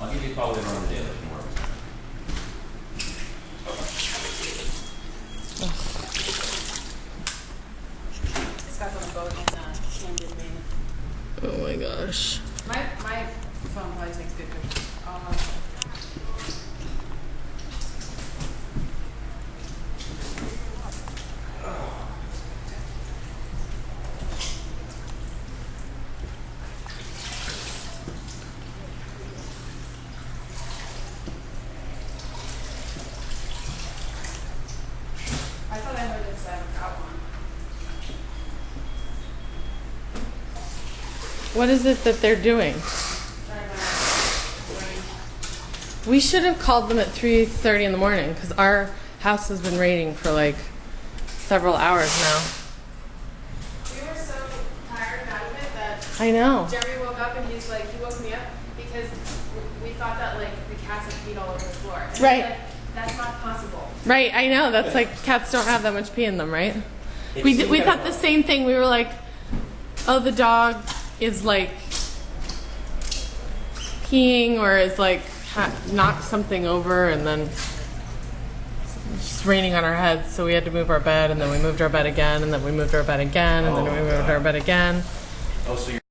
I'll give you a call later on the day that can work. This guy's on a boat in Camden, Maine. Oh my gosh. My phone probably takes good pictures. I thought I heard this out one. What is it that they're doing? We should have called them at 3:30 in the morning because our house has been raining for like several hours now. We were so tired and out of it that I know. Jeremy woke up and he woke me up because we thought that like the cats had peed all over the floor. And Right. like, that's not possible. Right, I know. That's like cats don't have that much pee in them, right? We thought the same thing. We were like, oh, the dog is like peeing or is like knocked something over, and then it's just raining on our heads, so we had to move our bed, and then we moved our bed again, and then we moved our bed again, and then we moved our bed again. Oh, so you're